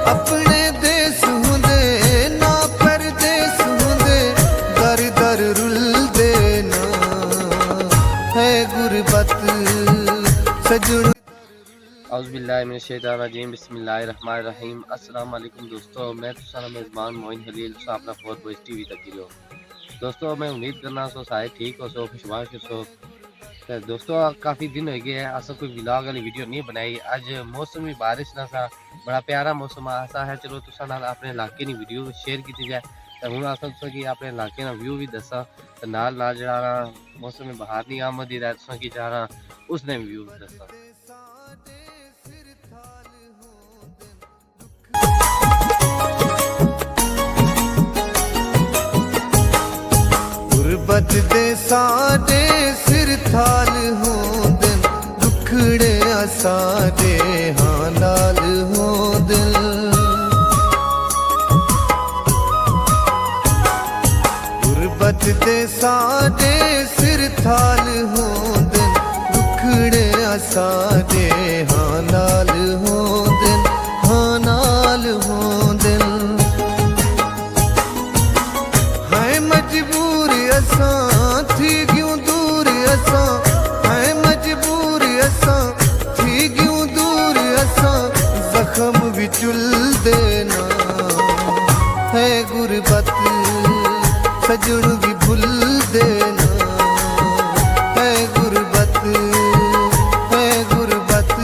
अपने देश हुंदे ना परदेस हुंदे, दर दर रुलदे ना है गुरबत सजण। औज़ुबिल्लाहिमिनश्शैतानिर्रजीम, बिस्मिल्लाहिर्रहमानिर्रहीम। अस्सलाम वालेकुम दोस्तों, मैं तुसारा मेज़बान मोइन खलील अपना फोर बॉयज़ टीवी तक गिरो। दोस्तों मैं उम्मीद करना सो सारे ठीक हो, सो खुशबाश हो। तो दोस्तों काफ़ी दिन हो गए अस कोई व्लॉग वाली वीडियो नहीं बनाई। अज मौसम भी बारिश ना सा, बड़ा प्यारा मौसम आसा है। चलो तुसा नाल अपने इलाके की वीडियो शेयर की जाए। तो हूँ अस कि अपने इलाके का व्यू भी दसा, तो नाल नाल जरा मौसम में बाहर नहीं आमद ही तुसा की जा रहा उसने व्यू दसा। गुरबत दे साडे सिर थाल होंदे, दुखड़े साडे हां नाल होंदे। गुरबत दे साडे सिर थाल होंदे, दुखड़े साडे हां नाल होंदे, हां नाल होंदे। असां थी क्यों दूर, असां है मजबूर, असां थी क्यों दूर, असां जख्म भी चुलदे ना है गुरबत सजण भी भुलदे ना है गुरबत, है गुरबत।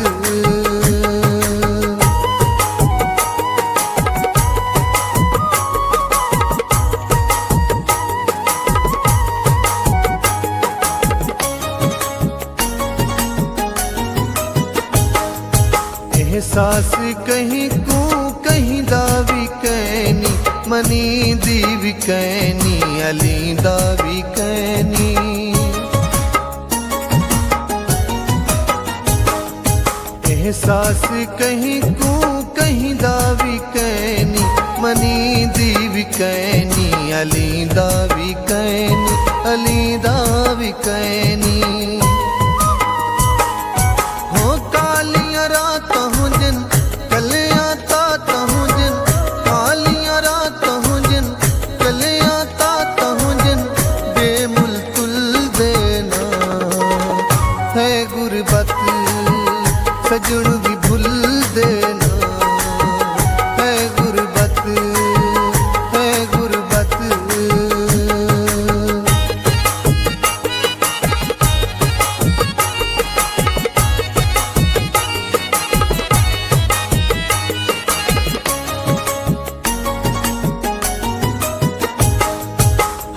एहसास कहीं को कहीं दावी कैनी, मनी दी भी कैनी, अली दा भी कैनी। एहसास कहीं को कहीं दावी कैनी, मनी दी भी कैनी, अली दा भी कैनी, अली दा भी कैनी। हो कालियां रात हूं जिन कलियां तात हूं जिन, कालियां रात हूं जिन कलियां तात हूं जिन, बेमुल तुल देना है गुरबत सजण भी भुल देना है गुरबत, है गुरबत।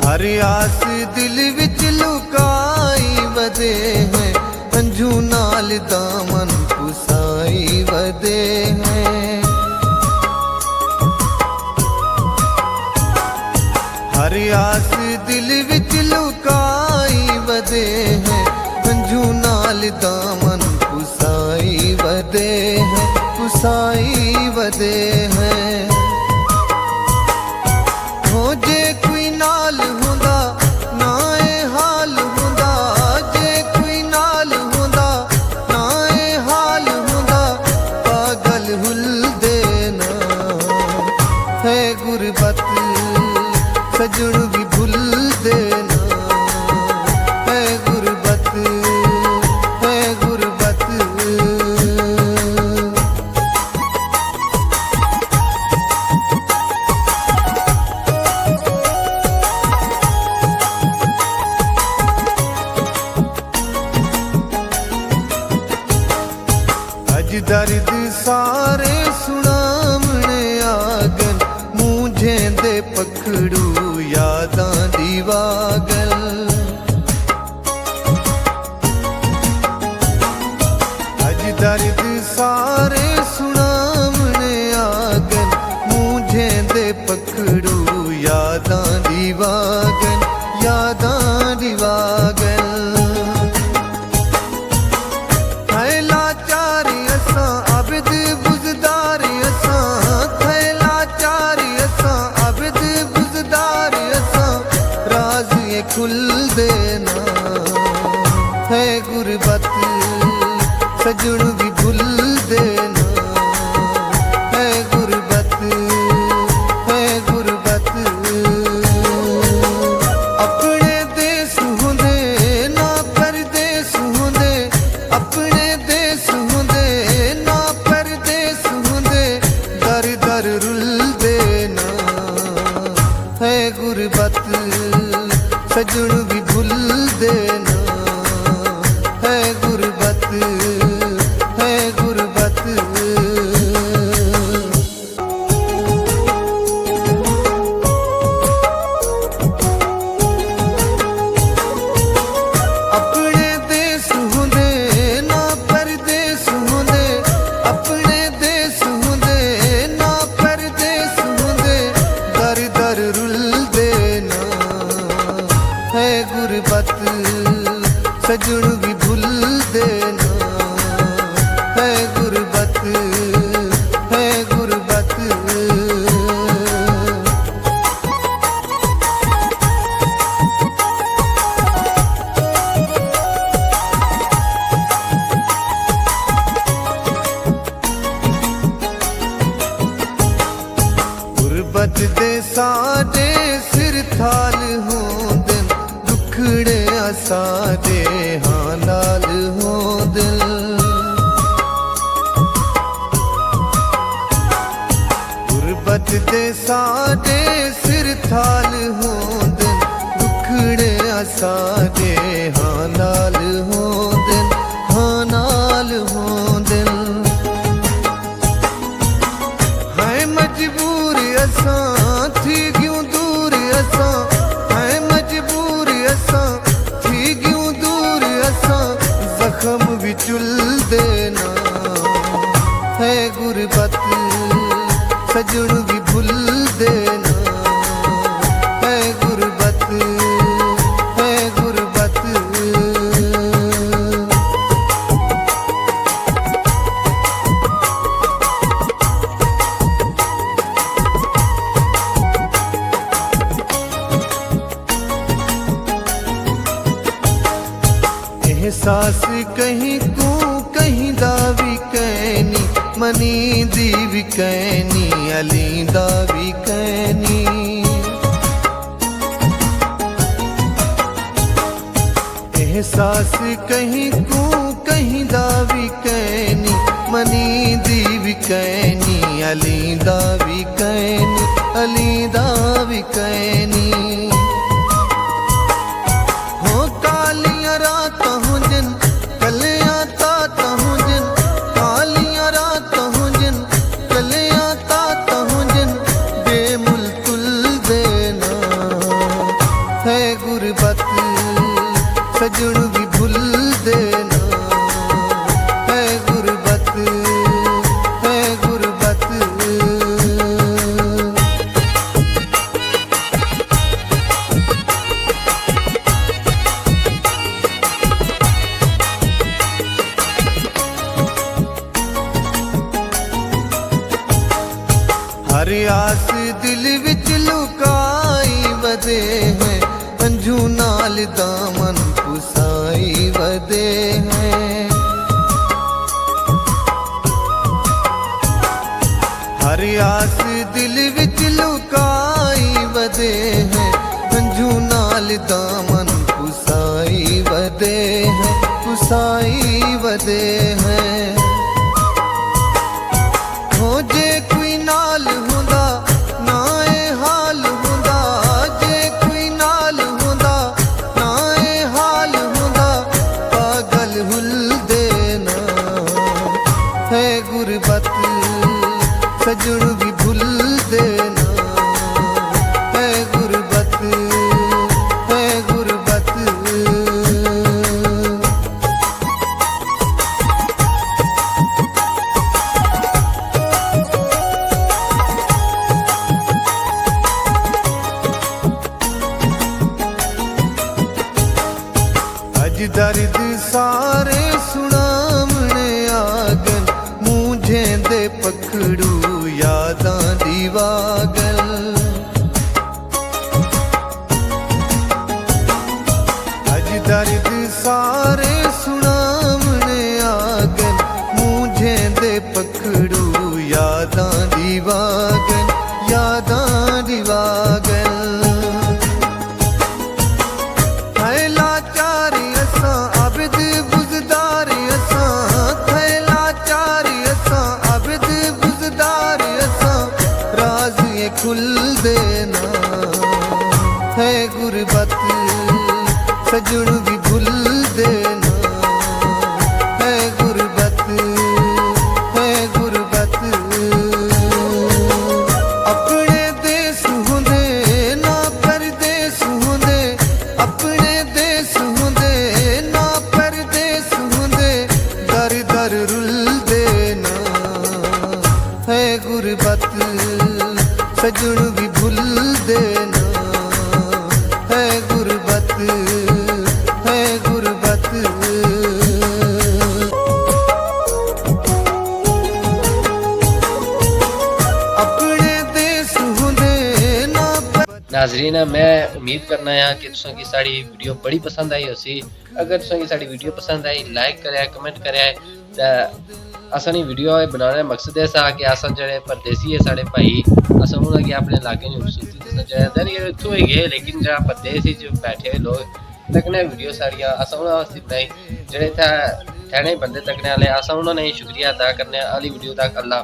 हर आस दिल विच लुकाई वदे हैं, अंजू नाल दामन पुसाई वदे हैं। हर आस दिल विच लुकाई वदे हैं, अंजू नाल दामन पुसाई वदे हैं, पुसाई वदे हैं। हो जे कोई नाल हुंदा ना ए हाल हुंदा, जे कोई नाल हुंदा ना ए हाल हुंदा, पागल हुलदे ना है गुरबत सजण भी भुल देना है गुरबत, है गुरबत। अज दर्द सारे सुनामने आगन, मूंझे दे पखड़ू यादां दी वागल। अज दर्द सारे सुनामने आगन, मूंझे दे पखड़ू यादां दी वागल, यादां दी वागल। अबिद बुज़दार असां, थैला चारी असां, अबिद बुज़दार असां, राज ये खुल देना है गुरबत सजण भी भुल देना है गुरबत। दर रुल देना है गुरबत सजन भी भूल देना है गुरबत है गुरबत। अपने देश होंदे ना परदेस होंदे अपने देश होंदे ना परदेस होंदे दर दर रुल देना है गुरबत सजन भी भूल देना है गुरबत है गुरबत। गुरबत दे साडे सिर थाल होंदे दुखड़े साडे हां नाल होंदे। गुरबत दे साडे सिर थाल होंदे दुखड़े साडे हां नाल होंदे हां नाल होंदे। है मजबूर असां थी क्यों दूर असां है मजबूर असां थी क्यों दूर असां जख्म भी चुल देना है गुरबत सजन भी भूल देना है गुरबत है गुरबत। एहसास कहीं को कहीं दावी कैनी मनी दीवी कैनी अली दावी कैनी। एहसास कहीं को कहीं दावी कैनी मनी दीवी कैनी अली दावी कैनी अली दावी कैनी। हो कालियां रात हो जिन कलियां तात हो जिन कालियां रात हो जिन कलियां तात हो जिन बेमुल्कुल देना है गुरबत सजन भी भूल देना है गुरबत है गुरबत। हर आस दिल विच लुकाई वदे हैं अंजू नाल दामन पुसाई वदे हैं। हर आस दिल विच लुकाई वदे हैं अंजू नाल दामन पुसाई वदे हैं पुसाई वदे हैं। हो जे कोई नाल हुंदा ना ए हाल हुंदा जे कोई नाल हुंदा ना ए हाल हुंदा पागल हुल देना है गुरबत सजन भी भूल देना है गुरबत है गुरबत। अज दर्द सारे सुनामने आगन मुझे दे पकड़ू यादां दी वागल। अज दर्द सारे सुनामने आगन मुझे दे पकड़ू यादां दी वागल यादां दी वागल। खुलदे ना है गुरबत सजण भी भुलदे ना है गुरबत अपने देश हुंदे ना परदेस हुंदे अपने देश हुंदे ना परदेस हुंदे दर दर रुलदे ना है गुरबत सजण भी भुलदे ना है गुरबत है गुरबत अपने देश हुंदे ना नाजरीन मैं उम्मीद करना है कि तुसां की साड़ी वीडियो बड़ी पसंद आई होसी। अगर तुसां की साड़ी वीडियो पसंद आई लाइक करें कमेंट करें। असां नी वीडियो बनाने का मकसद है कि असां जेह्ड़े परदेसी है साढ़े भाई असां उन्हां गी अपने इलाके दी खूबसूरती दस्सना चाहिदा नहीं इत्थों ही गए लेकिन जेह्ड़ा परदेस च बैठे हुए लोग तकने वीडियो साड़ियां असां उन्हां वास्ते बनाई जेह्ड़े इत्थै ठैने बंदे तकने आह्ले असां उन्हां ने शुक्रिया अदा करने आह्ली वीडियो तक अल्लाह